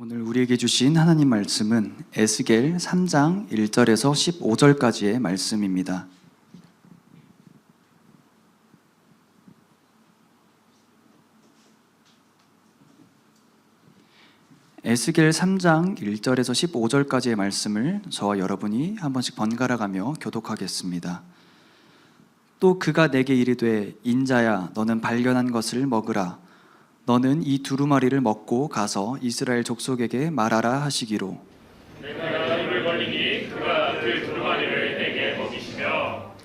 오늘 우리에게 주신 하나님 말씀은 에스겔 3장 1절에서 15절까지의 말씀입니다. 에스겔 3장 1절에서 15절까지의 말씀을 저와 여러분이 한 번씩 번갈아 가며 교독하겠습니다. 또 그가 내게 이르되 인자야 너는 발견한 것을 먹으라. 너는 이 두루마리를 먹고 가서 이스라엘 족속에게 말하라 하시기로. 내가 입을 벌리니 그가 그 두루마리를 내게 먹이시며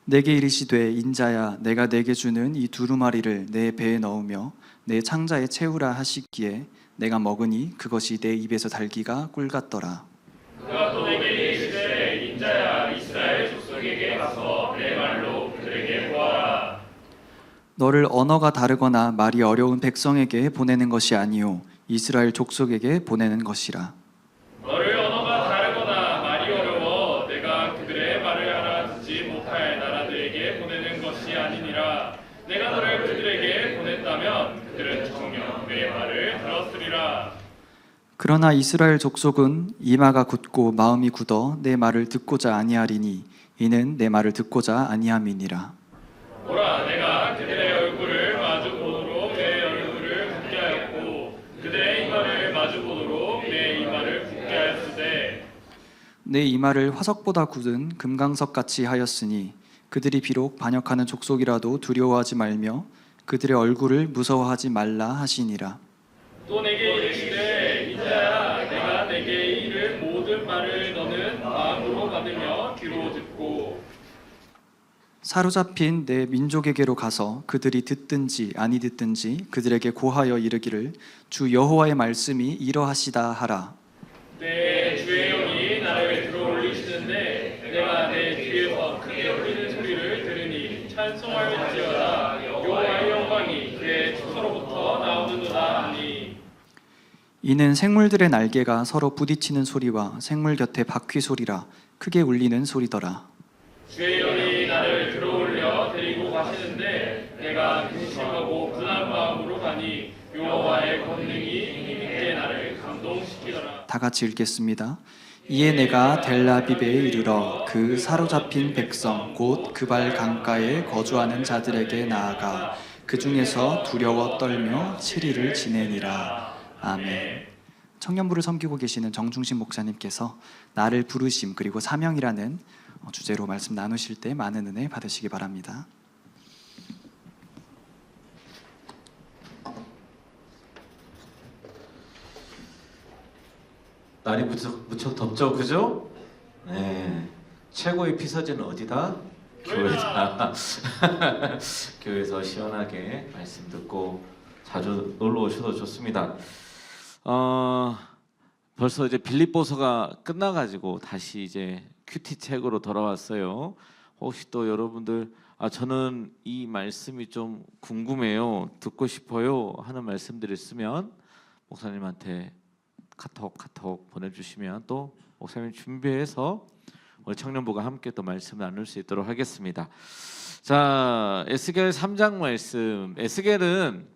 내게 이르시되 인자야 내가 내게 주는 이 두루마리를 내 배에 넣으며 내 창자에 채우라 하시기에 내가 먹으니 그것이 내 입에서 달기가 꿀 같더라. 그가 또 내게 이르시되 인자야 이스라엘 족속에게 가서 내 말로 그들에게 보아라. 너를 언어가 다르거나 말이 어려운 백성에게 보내는 것이 아니요 이스라엘 족속에게 보내는 것이라. 너를 언어가 다르거나 말이 어려워 내가 그들의 말을 알아듣지 못할 나라들에게 보내는 것이 아니니라. 내가 너를 그들에게 보냈다면 그들은 정녕 내 말을 들었으리라. 그러나 이스라엘 족속은 이마가 굳고 마음이 굳어 내 말을 듣고자 아니하리니 이는 내 말을 듣고자 아니함이니라. 보라 내가 그들의 얼굴을 마주 보도록 내 얼굴을 붓게 하였고 그들의 이마를 마주 보도록 내 이마를 붓게 하였으되 내 이마를 화석보다 굳은 금강석 같이 하였으니 그들이 비록 반역하는 족속이라도 두려워하지 말며 그들의 얼굴을 무서워하지 말라 하시니라. 또 내게 이르시되 인자야 내가 내게 이를 모든 말을 너는 마음으로 받으며 귀로 듣고 사로잡힌 내 민족에게로 가서 그들이 듣든지 아니 듣든지 그들에게 고하여 이르기를 주 여호와의 말씀이 이러하시다 하라. 내 주의 영이 나를 들어올리시는데 내가 내 귀에서 크게 울리는 소리를 들으니 찬송할지어다. 여호와의 영광이 그의 축소로부터 나오는도다 하니 이는 생물들의 날개가 서로 부딪히는 소리와 생물 곁에 바퀴 소리라 크게 울리는 소리더라. 주의 영이 나를 들어올려 데리고 가시는데 내가 근심하고 분한 마음으로 가니 여호와의 권능이 힘있게 나를 감동시키더라. 다 같이 읽겠습니다. 이에 내가 델라비베에 이르러 그 사로잡힌 백성 곧 그발 강가에 거주하는 자들에게 나아가 그 중에서 두려워 떨며 7일을 지내니라. 아멘. 청년부를 섬기고 계시는 정중신 목사님께서 나를 부르심 그리고 사명이라는 주제로 말씀 나누실 때 많은 은혜 받으시기 바랍니다. 날이 무척 덥죠, 그죠? 네, 최고의 피서지는 어디다? 교회다. 교회에서 시원하게 말씀 듣고 자주 놀러 오셔도 좋습니다. 벌써 이제 빌립보서가 끝나가지고 다시 이제 큐티 책으로 돌아왔어요. 혹시 또 여러분들 저는 이 말씀이 좀 궁금해요, 듣고 싶어요 하는 말씀들이 있으면 목사님한테 카톡 보내주시면 또 목사님 준비해서 우리 청년부가 함께 또 말씀 나눌 수 있도록 하겠습니다. 자, 에스겔 3장 말씀. 에스겔은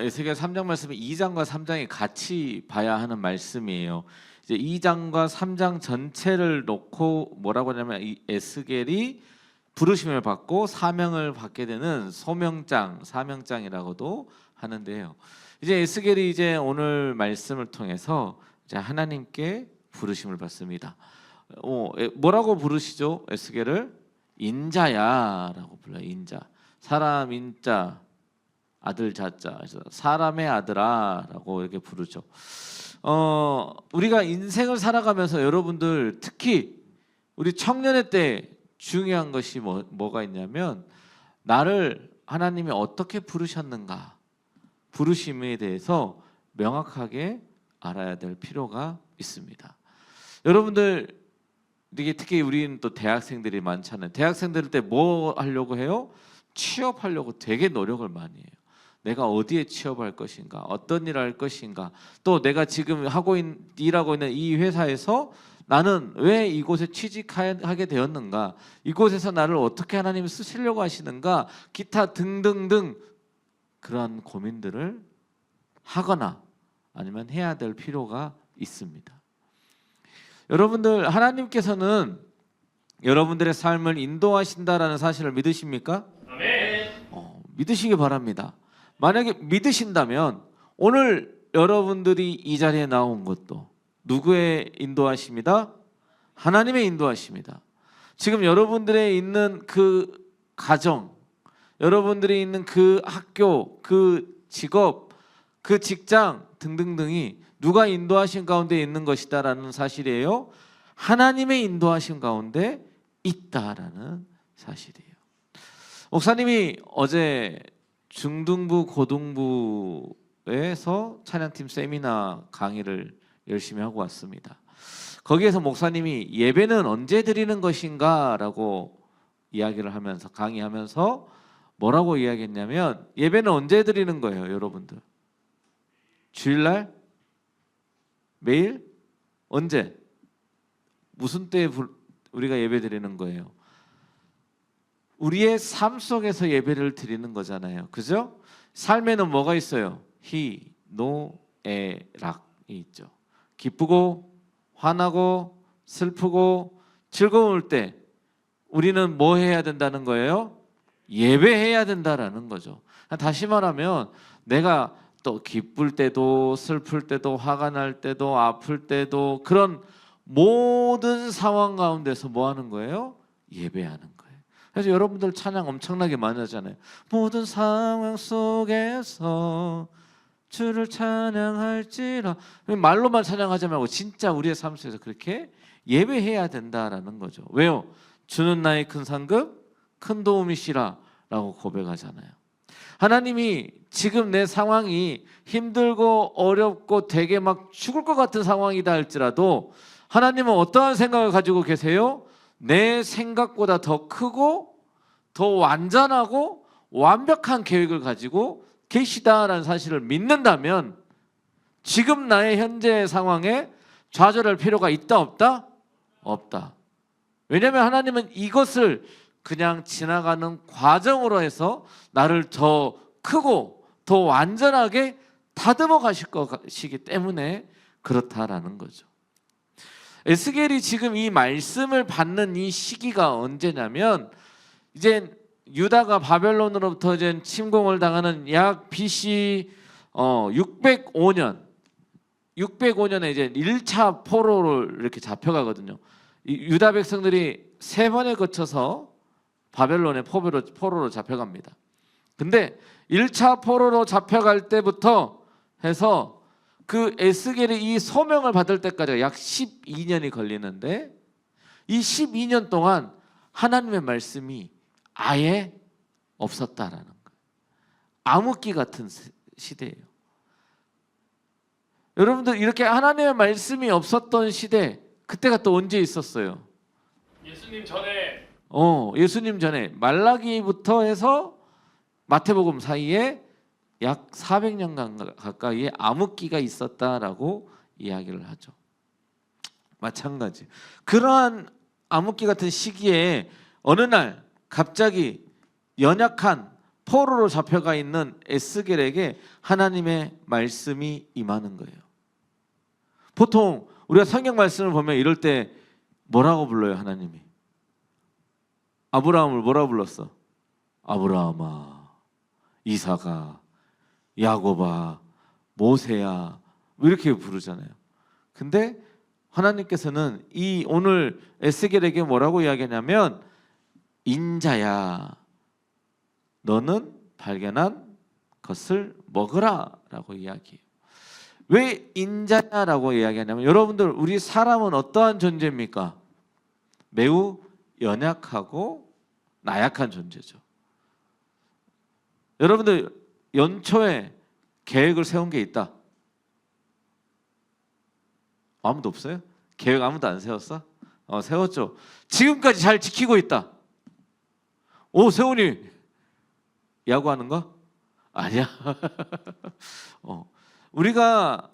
에스겔 3장 말씀은 2장과 3장이 같이 봐야 하는 말씀이에요. 이제 2장과 3장 전체를 놓고 뭐라고 하냐면 이 에스겔이 부르심을 받고 사명을 받게 되는 소명장, 사명장이라고도 하는데요. 이제 에스겔이 이제 오늘 말씀을 통해서 이제 하나님께 부르심을 받습니다. 뭐라고 부르시죠? 에스겔을 인자야라고 불러요. 인자. 사람 인자, 아들 자자. 그래서 사람의 아들아라고 이렇게 부르죠. 우리가 인생을 살아가면서 여러분들 특히 우리 청년의 때 중요한 것이 뭐가 있냐면 나를 하나님이 어떻게 부르셨는가, 부르심에 대해서 명확하게 알아야 될 필요가 있습니다. 여러분들 이게 특히 우리는 또 대학생들이 많잖아요. 대학생들 때 뭐 하려고 해요? 취업하려고 되게 노력을 많이 해요. 내가 어디에 취업할 것인가, 어떤 일을 할 것인가, 또 내가 지금 일하고 있는 이 회사에서 나는 왜 이곳에 취직하게 되었는가, 이곳에서 나를 어떻게 하나님이 쓰시려고 하시는가, 기타 등등등 그러한 고민들을 하거나 아니면 해야 될 필요가 있습니다. 여러분들, 하나님께서는 여러분들의 삶을 인도하신다라는 사실을 믿으십니까? 아멘. 믿으시기 바랍니다. 만약에 믿으신다면 오늘 여러분들이 이 자리에 나온 것도 누구의 인도하심이다? 하나님의 인도하심이다. 지금 여러분들의 있는 그 가정, 여러분들이 있는 그 학교, 그 직업, 그 직장 등등등이 누가 인도하신 가운데 있는 것이다라는 사실이에요. 하나님의 인도하신 가운데 있다라는 사실이에요. 목사님이 어제 중등부 고등부에서 찬양팀 세미나 강의를 열심히 하고 왔습니다. 거기에서 목사님이 예배는 언제 드리는 것인가 라고 이야기를 하면서, 강의하면서 뭐라고 이야기했냐면, 예배는 언제 드리는 거예요 여러분들? 주일날? 매일? 언제? 무슨 때에 우리가 예배 드리는 거예요? 우리의 삶 속에서 예배를 드리는 거잖아요. 그죠? 삶에는 뭐가 있어요? 희, 노, 에, 락이 있죠. 기쁘고 화나고 슬프고 즐거울 때 우리는 뭐 해야 된다는 거예요? 예배해야 된다라는 거죠. 다시 말하면 내가 또 기쁠 때도 슬플 때도 화가 날 때도 아플 때도 그런 모든 상황 가운데서 뭐 하는 거예요? 예배하는 거예요. 그래서 여러분들 찬양 엄청나게 많이 하잖아요. 모든 상황 속에서 주를 찬양할지라. 말로만 찬양하지 말고 진짜 우리의 삶 속에서 그렇게 예배해야 된다라는 거죠. 왜요? 주는 나의 큰 상급, 큰 도움이시라 라고 고백하잖아요. 하나님이 지금 내 상황이 힘들고 어렵고 되게 막 죽을 것 같은 상황이다 할지라도 하나님은 어떠한 생각을 가지고 계세요? 내 생각보다 더 크고 더 완전하고 완벽한 계획을 가지고 계시다라는 사실을 믿는다면 지금 나의 현재 상황에 좌절할 필요가 있다 없다? 없다. 왜냐하면 하나님은 이것을 그냥 지나가는 과정으로 해서 나를 더 크고 더 완전하게 다듬어 가실 것이기 때문에 그렇다라는 거죠. 에스겔이 지금 이 말씀을 받는 이 시기가 언제냐면 이제 유다가 바벨론으로부터 이제 침공을 당하는 약 BC 605년에 이제 1차 포로로 이렇게 잡혀가거든요. 유다 백성들이 3번에 거쳐서 바벨론의 포로로 잡혀갑니다. 근데 1차 포로로 잡혀갈 때부터 해서 그 에스겔이 이 소명을 받을 때까지 약 12년이 걸리는데 이 12년 동안 하나님의 말씀이 아예 없었다라는 거예요. 암흑기 같은 시대예요. 여러분들 이렇게 하나님의 말씀이 없었던 시대, 그때가 또 언제 있었어요? 예수님 전에. 예수님 전에 말라기부터 해서 마태복음 사이에 약 400년 가까이의 암흑기가 있었다라고 이야기를 하죠. 마찬가지. 그러한 암흑기 같은 시기에 어느 날 갑자기 연약한 포로로 잡혀가 있는 에스겔에게 하나님의 말씀이 임하는 거예요. 보통 우리가 성경 말씀을 보면 이럴 때 뭐라고 불러요? 하나님이 아브라함을 뭐라고 불렀어? 아브라함아, 이삭아, 야곱아, 모세야, 이렇게 부르잖아요. 근데 하나님께서는 이 오늘 에스겔에게 뭐라고 이야기하냐면 인자야, 너는 발견한 것을 먹으라 라고 이야기해요. 왜 인자야라고 이야기하냐면 여러분들 우리 사람은 어떠한 존재입니까? 매우 연약하고 나약한 존재죠. 여러분들 연초에 계획을 세운 게 있다. 아무도 없어요? 계획 아무도 안 세웠어? 세웠죠. 지금까지 잘 지키고 있다. 오, 세훈이 야구하는 거? 아니야. 우리가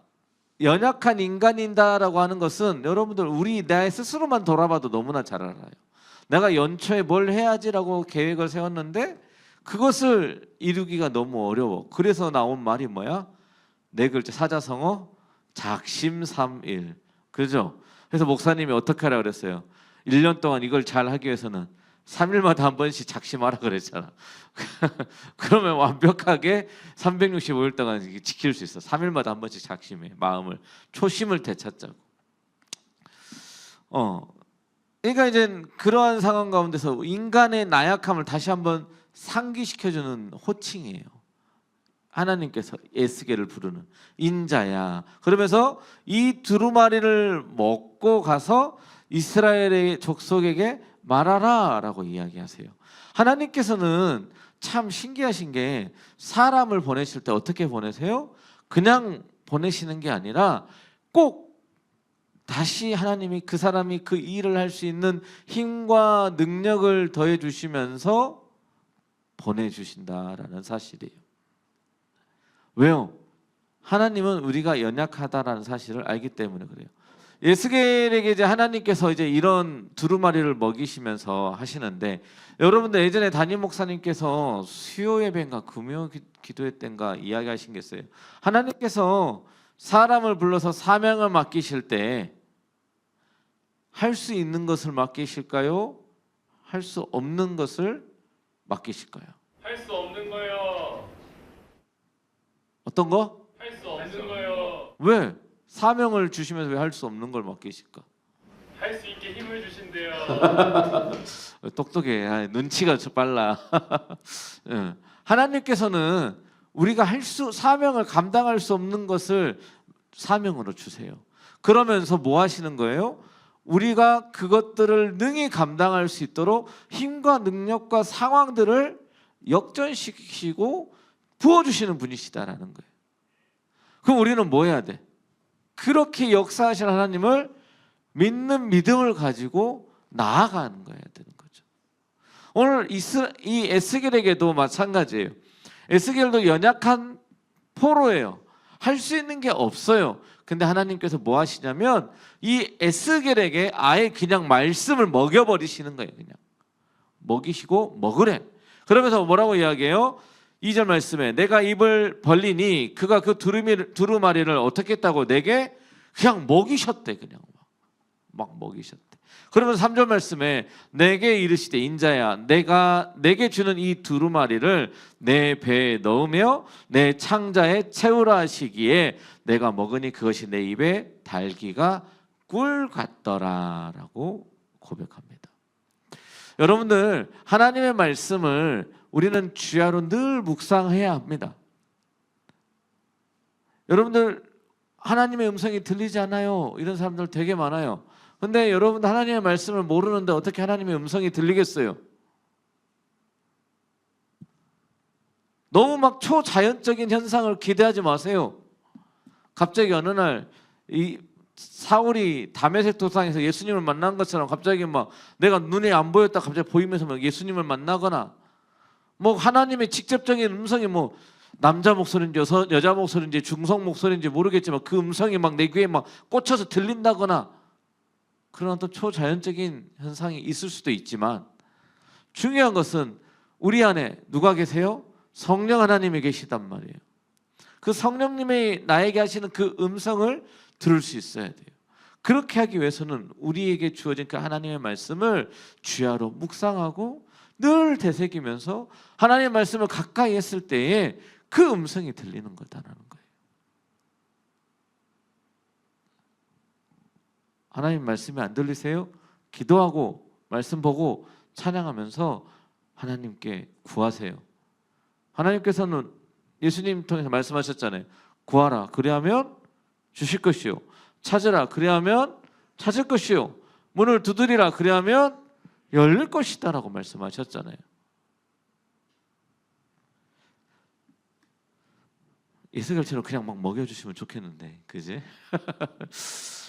연약한 인간이다라고 하는 것은 여러분들 우리 내 스스로만 돌아봐도 너무나 잘 알아요. 내가 연초에 뭘 해야지라고 계획을 세웠는데 그것을 이루기가 너무 어려워. 그래서 나온 말이 뭐야? 네 글자 사자성어 작심삼일. 그죠? 그래서 목사님이 어떻게 하라 그랬어요? 1년 동안 이걸 잘 하기 위해서는 3일마다 한 번씩 작심하라 그랬잖아. 그러면 완벽하게 365일 동안 지킬 수 있어. 3일마다 한 번씩 작심해. 마음을 초심을 되찾자고. 그러니까 이제 그러한 상황 가운데서 인간의 나약함을 다시 한번 상기시켜주는 호칭이에요. 하나님께서 에스겔을 부르는 인자야. 그러면서 이 두루마리를 먹고 가서 이스라엘의 족속에게 말하라라고 이야기하세요. 하나님께서는 참 신기하신 게 사람을 보내실 때 어떻게 보내세요? 그냥 보내시는 게 아니라 꼭 다시 하나님이 그 사람이 그 일을 할 수 있는 힘과 능력을 더해 주시면서 보내주신다라는 사실이에요. 왜요? 하나님은 우리가 연약하다라는 사실을 알기 때문에 그래요. 에스겔에게 이제 하나님께서 이제 이런 두루마리를 먹이시면서 하시는데, 여러분들 예전에 담임 목사님께서 수요 예배인가 금요 기도회 때인가 이야기하신 게 있어요. 하나님께서 사람을 불러서 사명을 맡기실 때 할 수 있는 것을 맡기실까요? 할 수 없는 것을 맡기실까요? 할 수 없는 거요. 어떤 거? 할 수 없는 거요. 왜? 사명을 주시면서 왜 할 수 없는 걸 맡기실까? 할 수 있게 힘을 주신대요. 똑똑해. 눈치가 빨라. 예. 하나님께서는 우리가 사명을 감당할 수 없는 것을 사명으로 주세요. 그러면서 뭐 하시는 거예요? 우리가 그것들을 능히 감당할 수 있도록 힘과 능력과 상황들을 역전시키시고 부어주시는 분이시다라는 거예요. 그럼 우리는 뭐 해야 돼? 그렇게 역사하신 하나님을 믿는 믿음을 가지고 나아가는 거야 되는 거죠. 오늘 이 에스겔에게도 마찬가지예요. 에스겔도 연약한 포로예요. 할 수 있는 게 없어요. 근데 하나님께서 뭐 하시냐면 이 에스겔에게 아예 그냥 말씀을 먹여버리시는 거예요. 그냥 먹이시고 먹으래. 그러면서 뭐라고 이야기해요? 2절 말씀에 내가 입을 벌리니 그가 그 두루마리를 어떻게 했다고 내게 그냥 먹이셨대. 그냥 막 먹이셨대. 그러면서 3절 말씀에 내게 이르시되 인자야 내가 내게 주는 이 두루마리를 내 배에 넣으며 내 창자에 채우라 하시기에 내가 먹으니 그것이 내 입에 달기가 꿀 같더라 라고 고백합니다. 여러분들 하나님의 말씀을 우리는 주야로 늘 묵상해야 합니다. 여러분들 하나님의 음성이 들리지 않아요? 이런 사람들 되게 많아요. 근데 여러분들 하나님의 말씀을 모르는데 어떻게 하나님의 음성이 들리겠어요? 너무 막 초자연적인 현상을 기대하지 마세요. 갑자기 어느 날 이 사울이 다메섹 도상에서 예수님을 만난 것처럼 갑자기 막 내가 눈에 안 보였다 갑자기 보이면서 막 예수님을 만나거나 뭐 하나님의 직접적인 음성이 뭐 남자 목소리인지 여자 목소리인지 중성 목소리인지 모르겠지만 그 음성이 막 내 귀에 막 꽂혀서 들린다거나 그런 어떤 초자연적인 현상이 있을 수도 있지만 중요한 것은 우리 안에 누가 계세요? 성령 하나님이 계시단 말이에요. 그 성령님이 나에게 하시는 그 음성을 들을 수 있어야 돼요. 그렇게 하기 위해서는 우리에게 주어진 그 하나님의 말씀을 주야로 묵상하고 늘 되새기면서 하나님의 말씀을 가까이 했을 때에 그 음성이 들리는 거다라는 거예요. 하나님 말씀이 안 들리세요? 기도하고 말씀 보고 찬양하면서 하나님께 구하세요. 하나님께서는 예수님 통해서 말씀하셨잖아요. 구하라 그리하면 주실 것이요 찾으라 그리하면 찾을 것이요 문을 두드리라 그리하면 열릴 것이다 라고 말씀하셨잖아요. 에스겔처럼 그냥 막 먹여주시면 좋겠는데 그지?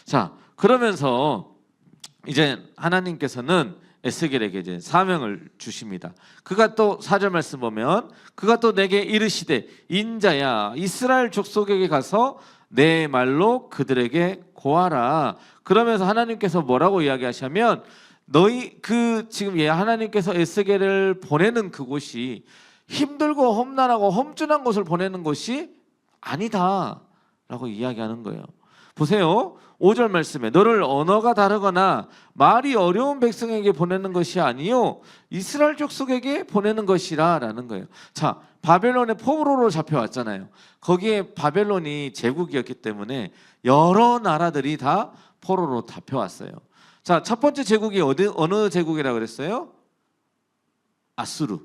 자 그러면서 이제 하나님께서는 에스겔에게 이제 사명을 주십니다. 그가 또 4절 말씀 보면 그가 또 내게 이르시되 인자야 이스라엘 족속에게 가서 내 말로 그들에게 고하라. 그러면서 하나님께서 뭐라고 이야기하시냐면 너희 지금 하나님께서 에스겔을 보내는 그곳이 힘들고 험난하고 험준한 곳을 보내는 곳이 아니다. 라고 이야기하는 거예요. 보세요. 5절 말씀에 너를 언어가 다르거나 말이 어려운 백성에게 보내는 것이 아니요 이스라엘 족속에게 보내는 것이라 라는 거예요. 자, 바벨론의 포로로 잡혀왔잖아요. 거기에 바벨론이 제국이었기 때문에 여러 나라들이 다 포로로 잡혀왔어요. 자, 첫 번째 제국이 어느 제국이라고 그랬어요? 아수르.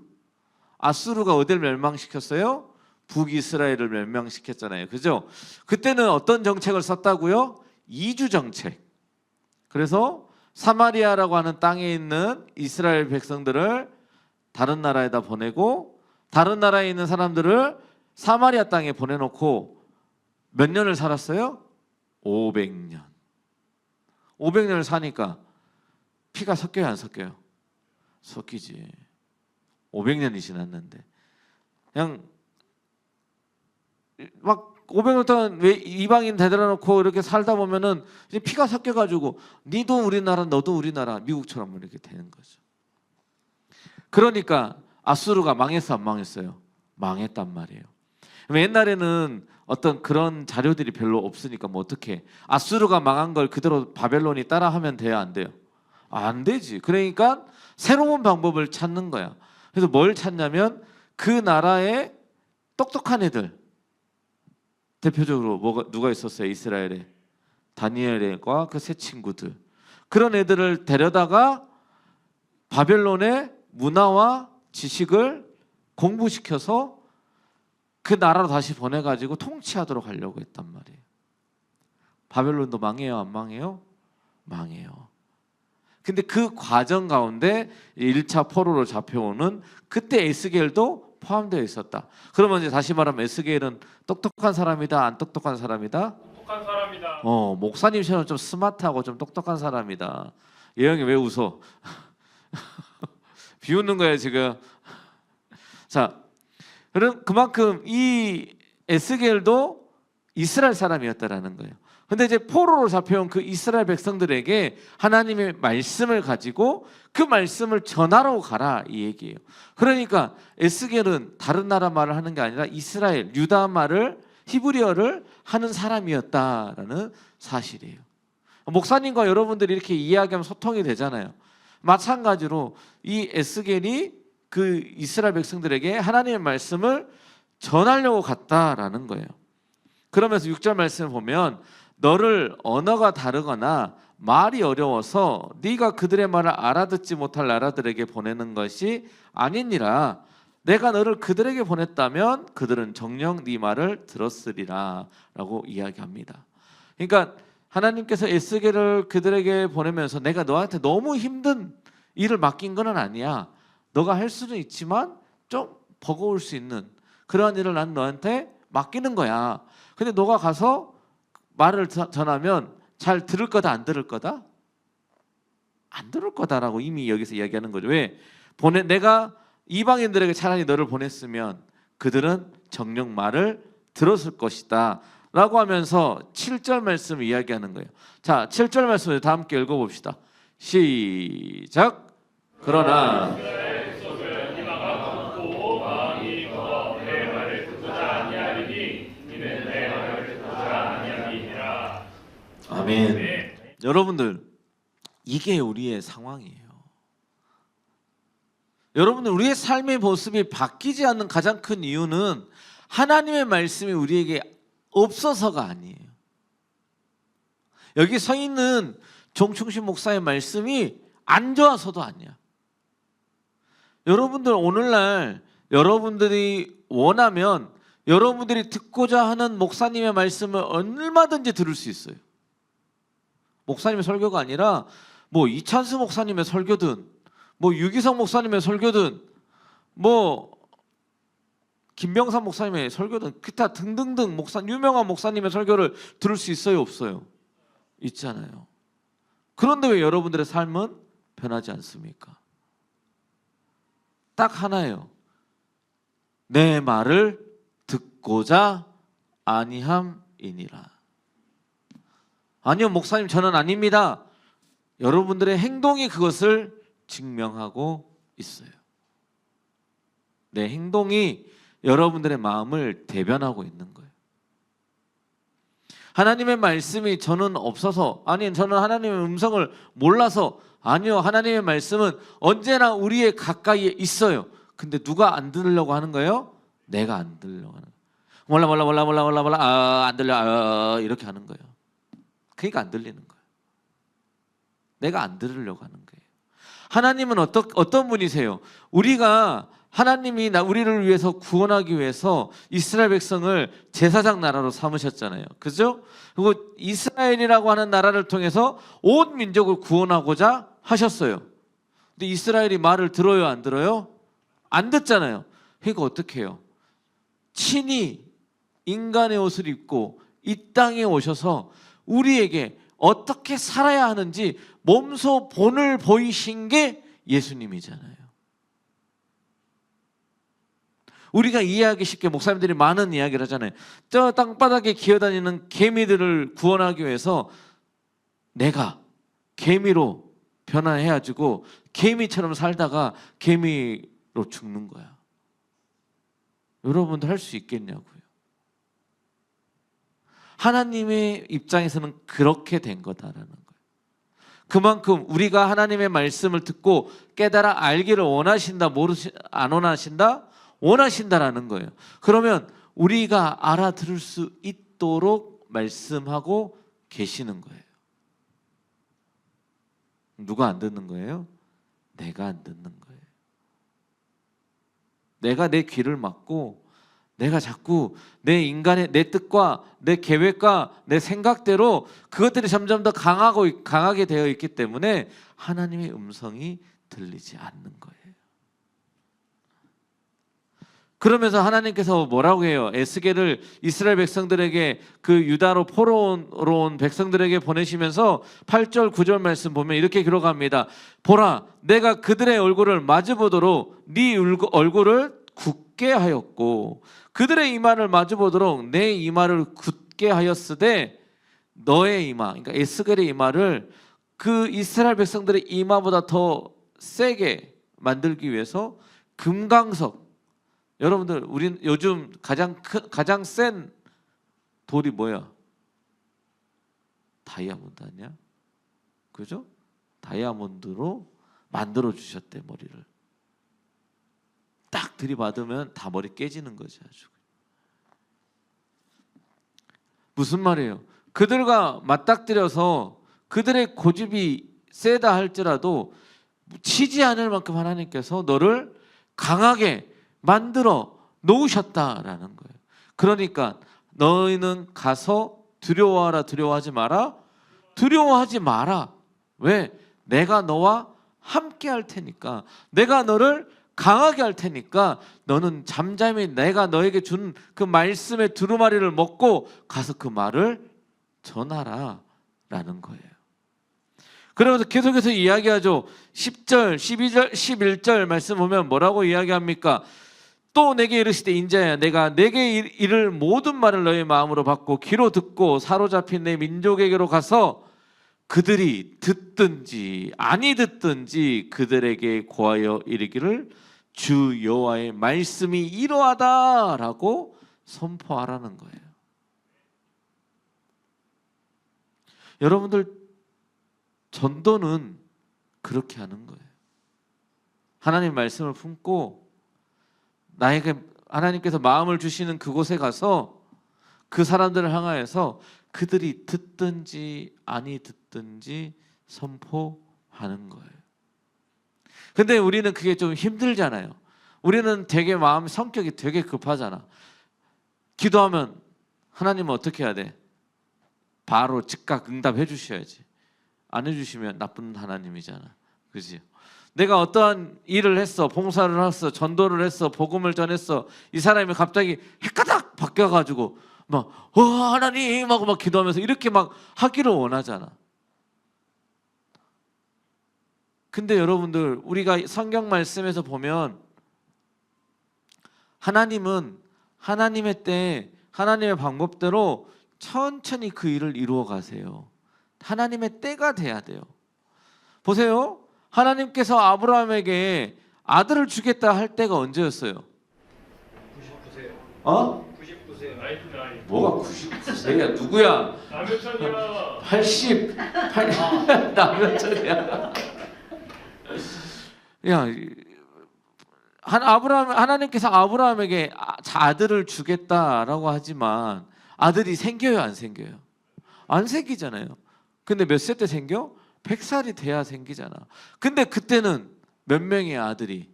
아수르가 어디를 멸망시켰어요? 북이스라엘을 멸망시켰잖아요. 그죠? 그때는 어떤 정책을 썼다고요? 이주 정책. 그래서 사마리아라고 하는 땅에 있는 이스라엘 백성들을 다른 나라에다 보내고 다른 나라에 있는 사람들을 사마리아 땅에 보내놓고 몇 년을 살았어요? 500년. 500년을 사니까 피가 섞여요, 안 섞여요? 섞이지. 500년이 지났는데 그냥 막 500년 동안 왜 이방인 대들어 놓고 이렇게 살다 보면은 이제 피가 섞여가지고 니도 우리나라 너도 우리나라 미국처럼 이렇게 되는 거죠. 그러니까 아수르가 망했어 안 망했어요? 망했단 말이에요. 옛날에는 어떤 그런 자료들이 별로 없으니까 뭐 어떻게 아수르가 망한 걸 그대로 바벨론이 따라하면 돼요 안 돼요? 안 되지. 그러니까 새로운 방법을 찾는 거야. 그래서 뭘 찾냐면 그 나라의 똑똑한 애들, 대표적으로 누가 있었어요? 이스라엘에 다니엘과 그 세 친구들, 그런 애들을 데려다가 바벨론의 문화와 지식을 공부시켜서 그 나라로 다시 보내가지고 통치하도록 하려고 했단 말이에요. 바벨론도 망해요 안 망해요? 망해요. 근데 그 과정 가운데 1차 포로로 잡혀오는 그때 에스겔도 포함되어 있었다. 그러면 이제 다시 말하면 에스겔은 똑똑한 사람이다 안 똑똑한 사람이다? 똑똑한 사람이다. 목사님처럼 좀 스마트하고 좀 똑똑한 사람이다. 예영이 왜 웃어? 비웃는 거예요 지금. 자, 그럼 그만큼 이 에스겔도 이스라엘 사람이었다라는 거예요. 근데 이제 포로로 잡혀온 그 이스라엘 백성들에게 하나님의 말씀을 가지고 그 말씀을 전하러 가라 이 얘기예요. 그러니까 에스겔은 다른 나라 말을 하는 게 아니라 이스라엘 유다 말을 히브리어를 하는 사람이었다라는 사실이에요. 목사님과 여러분들이 이렇게 이야기하면 소통이 되잖아요. 마찬가지로 이 에스겔이 그 이스라엘 백성들에게 하나님의 말씀을 전하려고 갔다라는 거예요. 그러면서 6절 말씀을 보면 너를 언어가 다르거나 말이 어려워서 네가 그들의 말을 알아듣지 못할 나라들에게 보내는 것이 아니니라. 내가 너를 그들에게 보냈다면 그들은 정녕 네 말을 들었으리라 라고 이야기합니다. 그러니까 하나님께서 에스겔을 그들에게 보내면서 내가 너한테 너무 힘든 일을 맡긴 건 아니야. 너가 할 수는 있지만 좀 버거울 수 있는 그러한 일을 난 너한테 맡기는 거야. 근데 너가 가서 말을 전하면 잘 들을 거다 안 들을 거다? 안 들을 거다라고 이미 여기서 이야기하는 거죠. 왜? 내가 이방인들에게 차라리 너를 보냈으면 그들은 정녕 말을 들었을 것이다 라고 하면서 7절 말씀을 이야기하는 거예요. 자, 7절 말씀을 다 함께 읽어봅시다. 시작. 그러나 아멘. 네. 여러분들 이게 우리의 상황이에요. 여러분들 우리의 삶의 모습이 바뀌지 않는 가장 큰 이유는 하나님의 말씀이 우리에게 없어서가 아니에요. 여기 서 있는 정충신 목사의 말씀이 안 좋아서도 아니야. 여러분들 오늘날 여러분들이 원하면 여러분들이 듣고자 하는 목사님의 말씀을 얼마든지 들을 수 있어요. 목사님의 설교가 아니라 뭐 이찬수 목사님의 설교든 뭐 유기성 목사님의 설교든 뭐 김병삼 목사님의 설교든 기타 등등등 유명한 목사님의 설교를 들을 수 있어요 없어요? 있잖아요. 그런데 왜 여러분들의 삶은 변하지 않습니까? 딱 하나예요. 내 말을 듣고자 아니함이니라. 아니요 목사님 저는 아닙니다. 여러분들의 행동이 그것을 증명하고 있어요. 내 행동이 여러분들의 마음을 대변하고 있는 거예요. 하나님의 말씀이 저는 없어서, 아니 저는 하나님의 음성을 몰라서, 아니요, 하나님의 말씀은 언제나 우리의 가까이에 있어요. 근데 누가 안 들으려고 하는 거예요? 내가 안 들으려고 하는 거예요. 몰라, 안 들려, 이렇게 하는 거예요. 그러니까 안 들리는 거예요. 내가 안 들으려고 하는 거예요. 하나님은 어떤 분이세요? 우리가 하나님이 우리를 위해서 구원하기 위해서 이스라엘 백성을 제사장 나라로 삼으셨잖아요. 그죠? 그리고 이스라엘이라고 하는 나라를 통해서 온 민족을 구원하고자 하셨어요. 근데 이스라엘이 말을 들어요, 안 들어요? 안 듣잖아요. 그러니까 어떻게 해요? 친히 인간의 옷을 입고 이 땅에 오셔서 우리에게 어떻게 살아야 하는지 몸소 본을 보이신 게 예수님이잖아요. 우리가 이해하기 쉽게 목사님들이 많은 이야기를 하잖아요. 저 땅바닥에 기어다니는 개미들을 구원하기 위해서 내가 개미로 변화해가지고 개미처럼 살다가 개미로 죽는 거야. 여러분도 할 수 있겠냐고요. 하나님의 입장에서는 그렇게 된 거다라는 거예요. 그만큼 우리가 하나님의 말씀을 듣고 깨달아 알기를 원하신다, 안 원하신다? 원하신다라는 거예요. 그러면 우리가 알아들을 수 있도록 말씀하고 계시는 거예요. 누가 안 듣는 거예요? 내가 안 듣는 거예요. 내가 내 귀를 막고 내가 자꾸 내 뜻과 내 계획과 내 생각대로 그것들이 점점 더 강하게 되어 있기 때문에 하나님의 음성이 들리지 않는 거예요. 그러면서 하나님께서 뭐라고 해요? 에스겔을 이스라엘 백성들에게 그 유다로 포로로 온 백성들에게 보내시면서 8절 9절 말씀 보면 이렇게 기록합니다. 보라, 내가 그들의 얼굴을 마주보도록 네 얼굴을 굳게 하였고 그들의 이마를 마주보도록 내 이마를 굳게 하였으되 너의 이마, 그러니까 에스겔의 이마를 그 이스라엘 백성들의 이마보다 더 세게 만들기 위해서 금강석, 여러분들 우린 요즘 가장 센 돌이 뭐야? 다이아몬드 아니야? 그죠? 다이아몬드로 만들어 주셨대. 머리를 딱 들이받으면 다 머리 깨지는 거지. 아주 무슨 말이에요? 그들과 맞닥뜨려서 그들의 고집이 세다 할지라도 치지 않을 만큼 하나님께서 너를 강하게 만들어 놓으셨다라는 거예요. 그러니까 너희는 가서 두려워하라, 두려워하지 마라. 두려워하지 마라. 왜? 내가 너와 함께 할 테니까. 내가 너를 강하게 할 테니까 너는 잠잠히 내가 너에게 준 그 말씀의 두루마리를 먹고 가서 그 말을 전하라 라는 거예요. 그러면서 계속해서 이야기하죠. 10절, 12절, 11절 말씀 보면 뭐라고 이야기합니까? 또 내게 이르시되 인자야, 내가 내게 이를 모든 말을 너의 마음으로 받고 귀로 듣고 사로잡힌 내 민족에게로 가서 그들이 듣든지 아니 듣든지 그들에게 고하여 이르기를 주 여호와의 말씀이 이러하다라고 선포하라는 거예요. 여러분들 전도는 그렇게 하는 거예요. 하나님 말씀을 품고 나에게 하나님께서 마음을 주시는 그곳에 가서 그 사람들을 향하여서 그들이 듣든지 아니 듣든지 선포하는 거예요. 근데 우리는 그게 좀 힘들잖아요. 우리는 되게 성격이 되게 급하잖아. 기도하면 하나님은 어떻게 해야 돼? 바로 즉각 응답해 주셔야지. 안 해주시면 나쁜 하나님이잖아. 그지? 내가 어떠한 일을 했어, 봉사를 했어, 전도를 했어, 복음을 전했어. 이 사람이 갑자기 헷가닥 바뀌어가지고 막 하나님 하고 막 기도하면서 이렇게 막 하기를 원하잖아. 근데 여러분들 우리가 성경 말씀에서 보면 하나님은 하나님의 때 하나님의 방법대로 천천히 그 일을 이루어 가세요. 하나님의 때가 돼야 돼요. 보세요. 하나님께서 아브라함에게 아들을 주겠다 할 때가 언제였어요? 99세요. 99세. 99세요. 99. 뭐가 99세야? 누구야? 남유천이야. 88 남편이야. 야, 하나님께서 아브라함에게 아들을 주겠다라고 하지만 아들이 생겨요, 안 생겨요? 안 생기잖아요. 근데 몇 세 때 생겨? 100살이 돼야 생기잖아. 근데 그때는 몇 명의 아들이?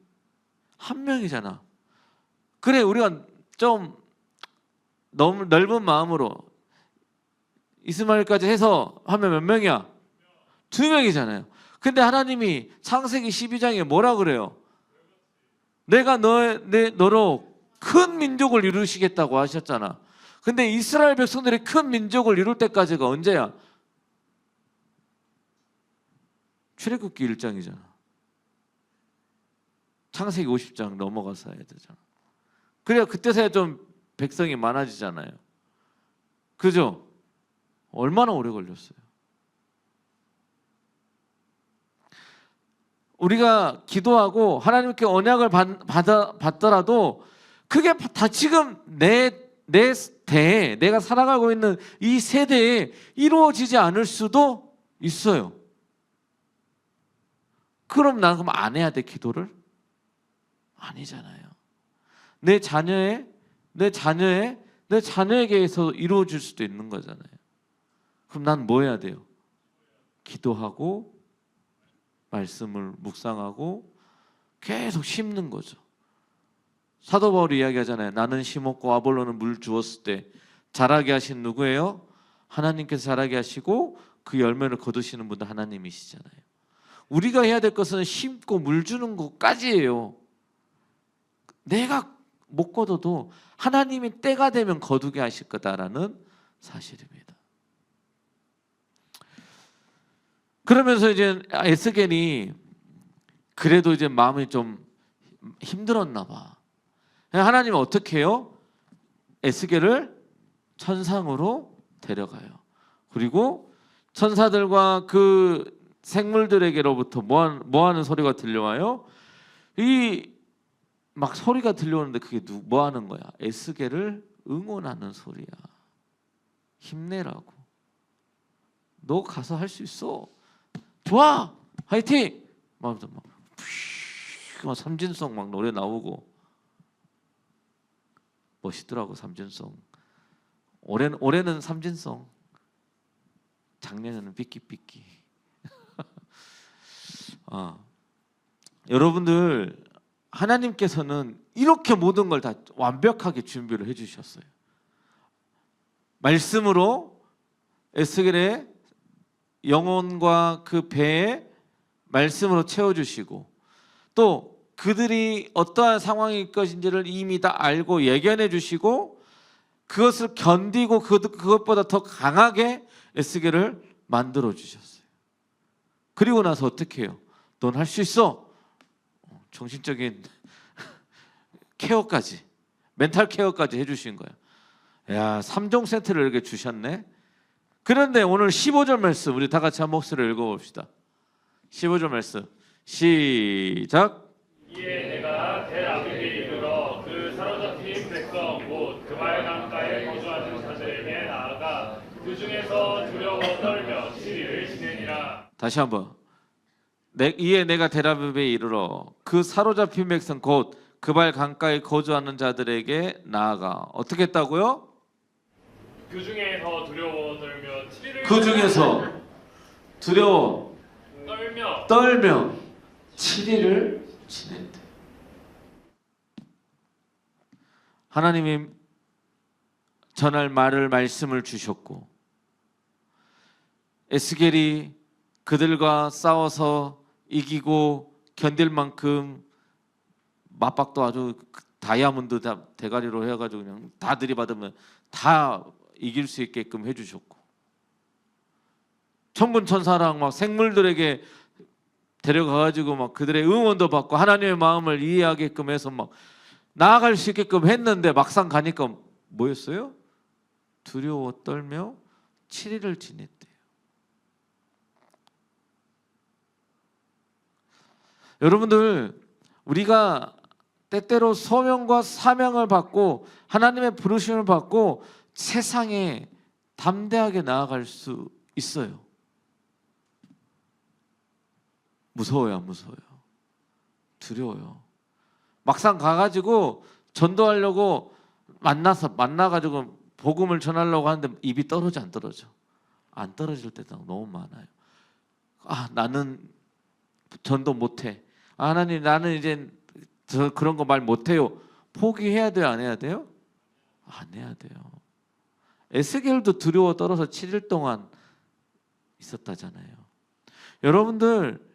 한 명이잖아. 그래, 우리가 좀 너무 넓은 마음으로 이스마엘까지 해서 하면 몇 명이야? 2명이잖아요. 근데 하나님이 창세기 12장에 뭐라 그래요? 내가 너로 큰 민족을 이루시겠다고 하셨잖아. 근데 이스라엘 백성들이 큰 민족을 이룰 때까지가 언제야? 출애굽기 1장이잖아. 창세기 50장 넘어가서 해야 되잖아. 그래야 그때서야 좀 백성이 많아지잖아요. 그죠? 얼마나 오래 걸렸어요? 우리가 기도하고 하나님께 언약을 받더라도 그게 다 지금 내 대에, 내가 살아가고 있는 이 세대에 이루어지지 않을 수도 있어요. 그럼 난 그럼 안 해야 돼, 기도를? 아니잖아요. 내 자녀에게서 이루어질 수도 있는 거잖아요. 그럼 난 뭐 해야 돼요? 기도하고 말씀을 묵상하고 계속 심는 거죠. 사도 바울이 이야기하잖아요. 나는 심었고 아볼로는 물 주었을 때 자라게 하신 누구예요? 하나님께서 자라게 하시고 그 열매를 거두시는 분도 하나님이시잖아요. 우리가 해야 될 것은 심고 물 주는 것까지예요. 내가 못 거둬도 하나님이 때가 되면 거두게 하실 거다라는 사실입니다. 그러면서 이제 에스겔이 그래도 이제 마음이 좀 힘들었나 봐. 하나님은 어떻게 해요? 에스겔을 천상으로 데려가요. 그리고 천사들과 그 생물들에게로부터 뭐 하는 소리가 들려와요? 이 막 소리가 들려오는데 그게 뭐 하는 거야? 에스겔을 응원하는 소리야. 힘내라고. 너 가서 할 수 있어. 좋아, 화이팅! 막 삼진송 막 노래 나오고 멋있더라고. 삼진송. 올해는 삼진송, 작년에는 삐끼삐끼. 여러분들, 하나님께서는 이렇게 모든 걸 다 완벽하게 준비를 해주셨어요. 말씀으로 에스겔의 영혼과 그 배에 말씀으로 채워주시고, 또 그들이 어떠한 상황일 것인지를 이미 다 알고 예견해 주시고, 그것을 견디고 그것보다 더 강하게 에스겔을 만들어 주셨어요. 그리고 나서 어떻게 해요? 넌 할 수 있어. 정신적인 케어까지, 멘탈 케어까지 해주신 거예요. 야, 3종 세트를 이렇게 주셨네. 그런데 오늘 15절 말씀 우리 다 같이 한 목소리를 읽어봅시다. 15절 말씀 시작. 이에 내가 델아비브에 이르러 그 사로잡힌 백성 곧 그발 강가에 거주하는 자들에게 나아가 그 중에서 두려워 떨며 7일을 지내니라. 다시 한번. 이에 내가 델아비브에 이르러 그 사로잡힌 백성 곧 그발 강가에 거주하는 자들에게 나아가 어떻게 했다고요? 그 중에서 두려워 떨며 7일을 그 중에서 두려워 떨며 7일을 지냈대. 하나님이 전할 말씀을 주셨고, 에스겔이 그들과 싸워서 이기고 견딜 만큼 맞박도 아주 다이아몬드 대가리로 해가지고 그냥 다 들이받으면 다 이길 수 있게끔 해주셨고, 천군 천사랑 막 생물들에게 데려가가지고 막 그들의 응원도 받고 하나님의 마음을 이해하게끔 해서 막 나아갈 수 있게끔 했는데, 막상 가니까 뭐였어요? 두려워 떨며 7일을 지냈대요. 여러분들, 우리가 때때로 소명과 사명을 받고 하나님의 부르심을 받고 세상에 담대하게 나아갈 수 있어요. 무서워요, 안 무서워요? 두려워요. 막상 가가지고 전도하려고 만나가지고 복음을 전하려고 하는데 입이 떨어져, 안 떨어져? 안 떨어질 때가 너무 많아요. 나는 전도 못해. 하나님, 나는 이제 그런 거 말 못해요. 포기해야 돼요, 안 해야 돼요? 안 해야 돼요. 에스겔도 두려워 떨어서 7일 동안 있었다잖아요. 여러분들,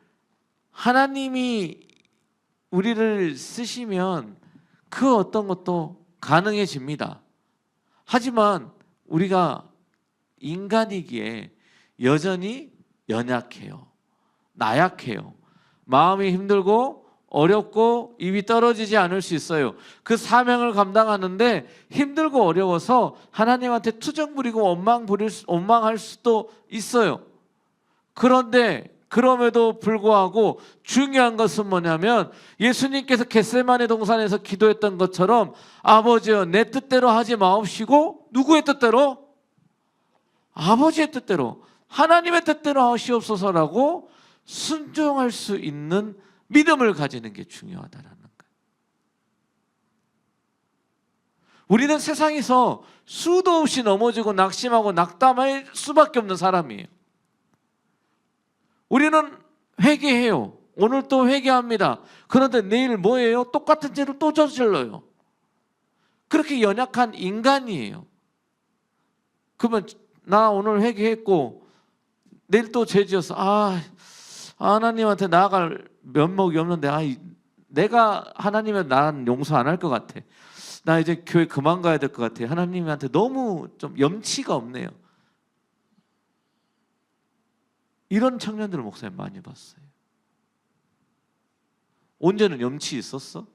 하나님이 우리를 쓰시면 그 어떤 것도 가능해집니다. 하지만 우리가 인간이기에 여전히 연약해요. 나약해요. 마음이 힘들고 어렵고 입이 떨어지지 않을 수 있어요. 그 사명을 감당하는데 힘들고 어려워서 하나님한테 투정 부리고 원망할 수도 있어요. 그런데 그럼에도 불구하고 중요한 것은 뭐냐면 예수님께서 겟세마네 동산에서 기도했던 것처럼 아버지여 내 뜻대로 하지 마옵시고 누구의 뜻대로? 아버지의 뜻대로, 하나님의 뜻대로 하시옵소서라고 순종할 수 있는 믿음을 가지는 게 중요하다라는 거예요. 우리는 세상에서 수도 없이 넘어지고 낙심하고 낙담할 수밖에 없는 사람이에요. 우리는 회개해요. 오늘 또 회개합니다. 그런데 내일 뭐예요? 똑같은 죄를 또 저질러요. 그렇게 연약한 인간이에요. 그러면 나 오늘 회개했고 내일 또 죄 지었어. 하나님한테 나아갈 면목이 없는데 내가 하나님은 나는 용서 안 할 것 같아. 나 이제 교회 그만 가야 될 것 같아. 하나님한테 너무 좀 염치가 없네요. 이런 청년들을 목사님 많이 봤어요. 언제는 염치 있었어?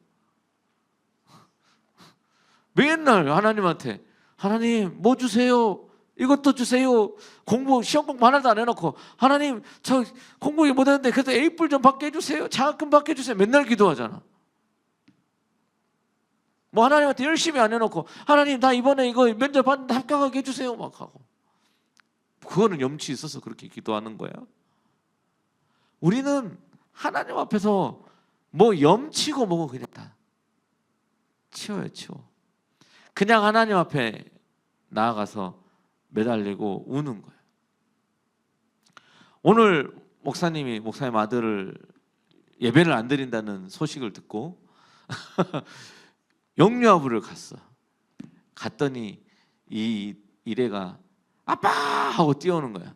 맨날 하나님한테 하나님 뭐 주세요? 이것도 주세요. 시험 공부 하나도 안 해놓고 하나님 저 공부 못했는데 그래도 A뿔 좀 받게 해주세요. 장학금 받게 해주세요. 맨날 기도하잖아. 뭐 하나님한테 열심히 안 해놓고 하나님 나 이번에 이거 면접 봤는데 합격하게 해주세요 막 하고. 그거는 염치 있어서 그렇게 기도하는 거야. 우리는 하나님 앞에서 뭐 염치고 뭐고 그냥 다 치워요, 치워. 그냥 하나님 앞에 나아가서 매달리고 우는 거예요. 오늘 목사님 아들을 예배를 안 드린다는 소식을 듣고 영유아부를 갔어. 갔더니 이 이래가 아빠 하고 뛰어오는 거야.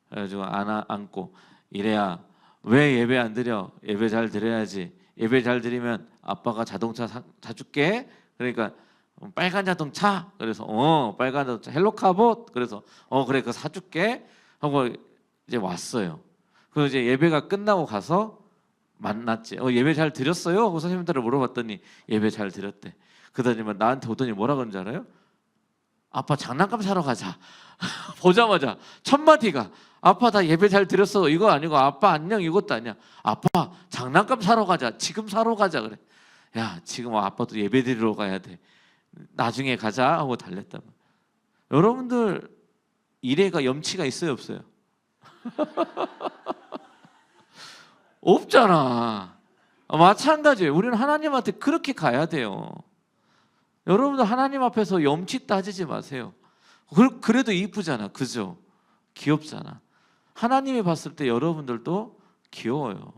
그래가지고 안고 이래야 왜 예배 안 드려? 예배 잘 드려야지. 예배 잘 드리면 아빠가 자동차 사줄게. 그러니까 빨간 자동차. 그래서 빨간 자동차 헬로카봇. 그래서 그래 그거 사줄게 하고 이제 왔어요. 그래서 이제 예배가 끝나고 가서 만났지. 예배 잘 드렸어요? 하고 선생님들을 물어봤더니 예배 잘 드렸대. 그러더니 나한테 오더니 뭐라 그런지 알아요? 아빠 장난감 사러 가자. 보자마자 첫 마디가 아빠 나 예배 잘 드렸어. 이거 아니고 아빠 안녕 이것도 아니야. 아빠 장난감 사러 가자. 지금 사러 가자 그래. 야 지금 아빠도 예배 드리러 가야 돼. 나중에 가자 하고 달랬단 말이야. 여러분들 이래가 염치가 있어요 없어요? 없잖아. 마찬가지예요. 우리는 하나님한테 그렇게 가야 돼요. 여러분들 하나님 앞에서 염치 따지지 마세요. 그래도 이쁘잖아. 그죠? 귀엽잖아. 하나님이 봤을 때 여러분들도 귀여워요.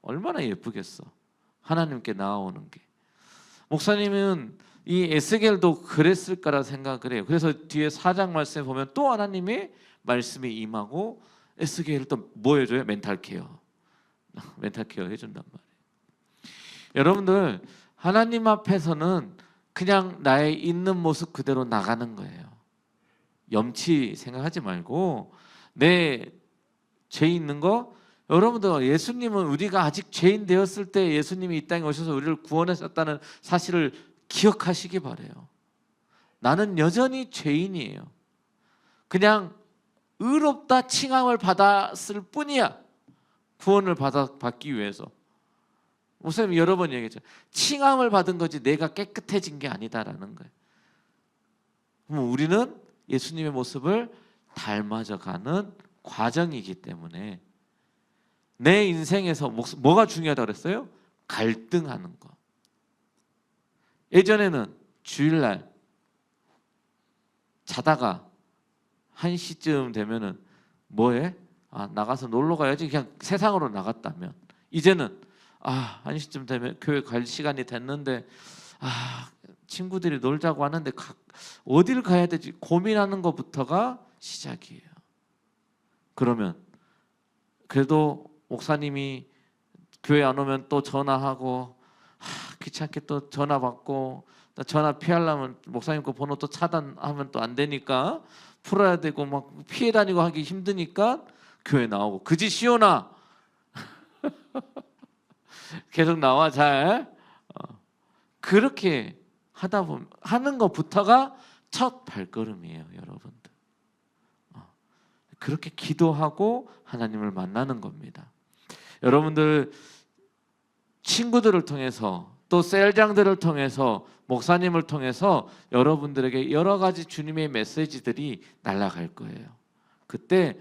얼마나 예쁘겠어. 하나님께 나아오는 게. 목사님은 이 에스겔도 그랬을 거라 생각을 해요. 그래서 뒤에 4장 말씀에 보면 또 하나님의 말씀이 임하고 에스겔을 또 뭐 해줘요? 멘탈 케어. 멘탈 케어 해준단 말이에요. 여러분들 하나님 앞에서는 그냥 나의 있는 모습 그대로 나가는 거예요. 염치 생각하지 말고 내 죄 있는 거. 여러분들 예수님은 우리가 아직 죄인 되었을 때 예수님이 이 땅에 오셔서 우리를 구원하셨다는 사실을 기억하시기 바라요. 나는 여전히 죄인이에요. 그냥 의롭다 칭함을 받았을 뿐이야. 구원을 받기 위해서. 목사님이 여러 번 얘기했죠. 칭함을 받은 거지 내가 깨끗해진 게 아니다라는 거예요. 그럼 우리는 예수님의 모습을 닮아져가는 과정이기 때문에 내 인생에서 뭐가 중요하다고 그랬어요? 갈등하는 거. 예전에는 주일날 자다가 1시쯤 되면은 뭐해? 나가서 놀러 가야지. 그냥 세상으로 나갔다면 이제는 1시쯤 되면 교회 갈 시간이 됐는데 친구들이 놀자고 하는데 어딜 가야 되지? 고민하는 것부터가 시작이에요. 그러면 그래도 목사님이 교회 안 오면 또 전화하고 귀찮게 또 전화 받고 전화 피하려면 목사님 거 번호 또 차단하면 또 안 되니까 풀어야 되고 막 피해 다니고 하기 힘드니까 교회 나오고 그지 시오나 계속 나와 잘 그렇게 하다 보면 하는 것부터가 첫 발걸음이에요, 여러분들. 그렇게 기도하고 하나님을 만나는 겁니다. 여러분들 친구들을 통해서 또 셀장들을 통해서 목사님을 통해서 여러분들에게 여러 가지 주님의 메시지들이 날아갈 거예요. 그때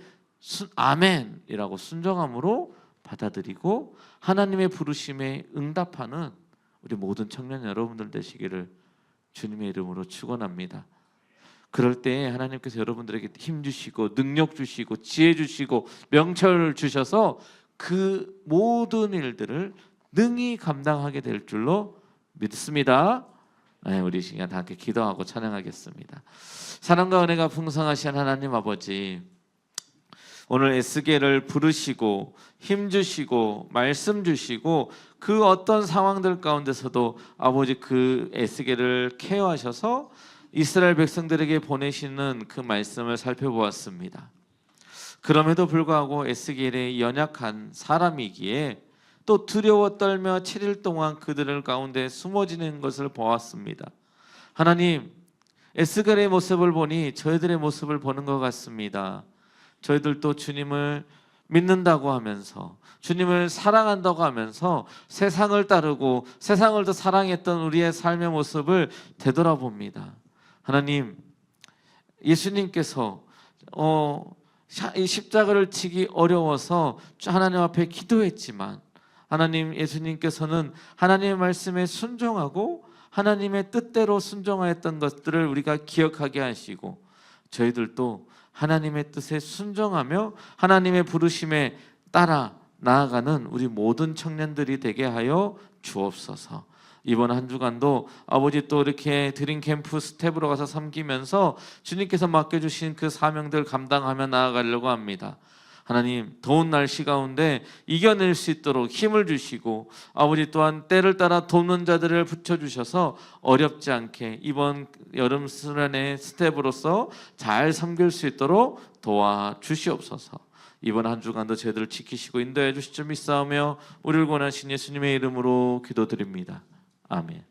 아멘이라고 순종함으로 받아들이고 하나님의 부르심에 응답하는 우리 모든 청년 여러분들 되시기를 주님의 이름으로 축원합니다. 그럴 때 하나님께서 여러분들에게 힘 주시고 능력 주시고 지혜 주시고 명철을 주셔서 그 모든 일들을 능히 감당하게 될 줄로 믿습니다. 우리 시간 다 함께 기도하고 찬양하겠습니다. 사랑과 은혜가 풍성하신 하나님 아버지, 오늘 에스겔을 부르시고 힘 주시고 말씀 주시고 그 어떤 상황들 가운데서도 아버지 그 에스겔을 케어하셔서 이스라엘 백성들에게 보내시는 그 말씀을 살펴보았습니다. 그럼에도 불구하고 에스겔이 연약한 사람이기에 또 두려워 떨며 7일 동안 그들을 가운데 숨어지는 것을 보았습니다. 하나님, 에스겔의 모습을 보니 저희들의 모습을 보는 것 같습니다. 저희들도 주님을 믿는다고 하면서 주님을 사랑한다고 하면서 세상을 따르고 세상을 더 사랑했던 우리의 삶의 모습을 되돌아봅니다. 하나님, 예수님께서 이 십자가를 지기 어려워서 하나님 앞에 기도했지만 하나님 예수님께서는 하나님의 말씀에 순종하고 하나님의 뜻대로 순종하였던 것들을 우리가 기억하게 하시고 저희들도 하나님의 뜻에 순종하며 하나님의 부르심에 따라 나아가는 우리 모든 청년들이 되게 하여 주옵소서. 이번 한 주간도 아버지 또 이렇게 드림 캠프 스텝으로 가서 섬기면서 주님께서 맡겨주신 그 사명들 감당하며 나아가려고 합니다. 하나님, 더운 날씨 가운데 이겨낼 수 있도록 힘을 주시고 아버지 또한 때를 따라 돕는 자들을 붙여주셔서 어렵지 않게 이번 여름 수련의 스텝으로서 잘 섬길 수 있도록 도와주시옵소서. 이번 한 주간도 저희들을 지키시고 인도해 주실 줄 믿사오며 우리를 권하신 예수님의 이름으로 기도드립니다. 아멘.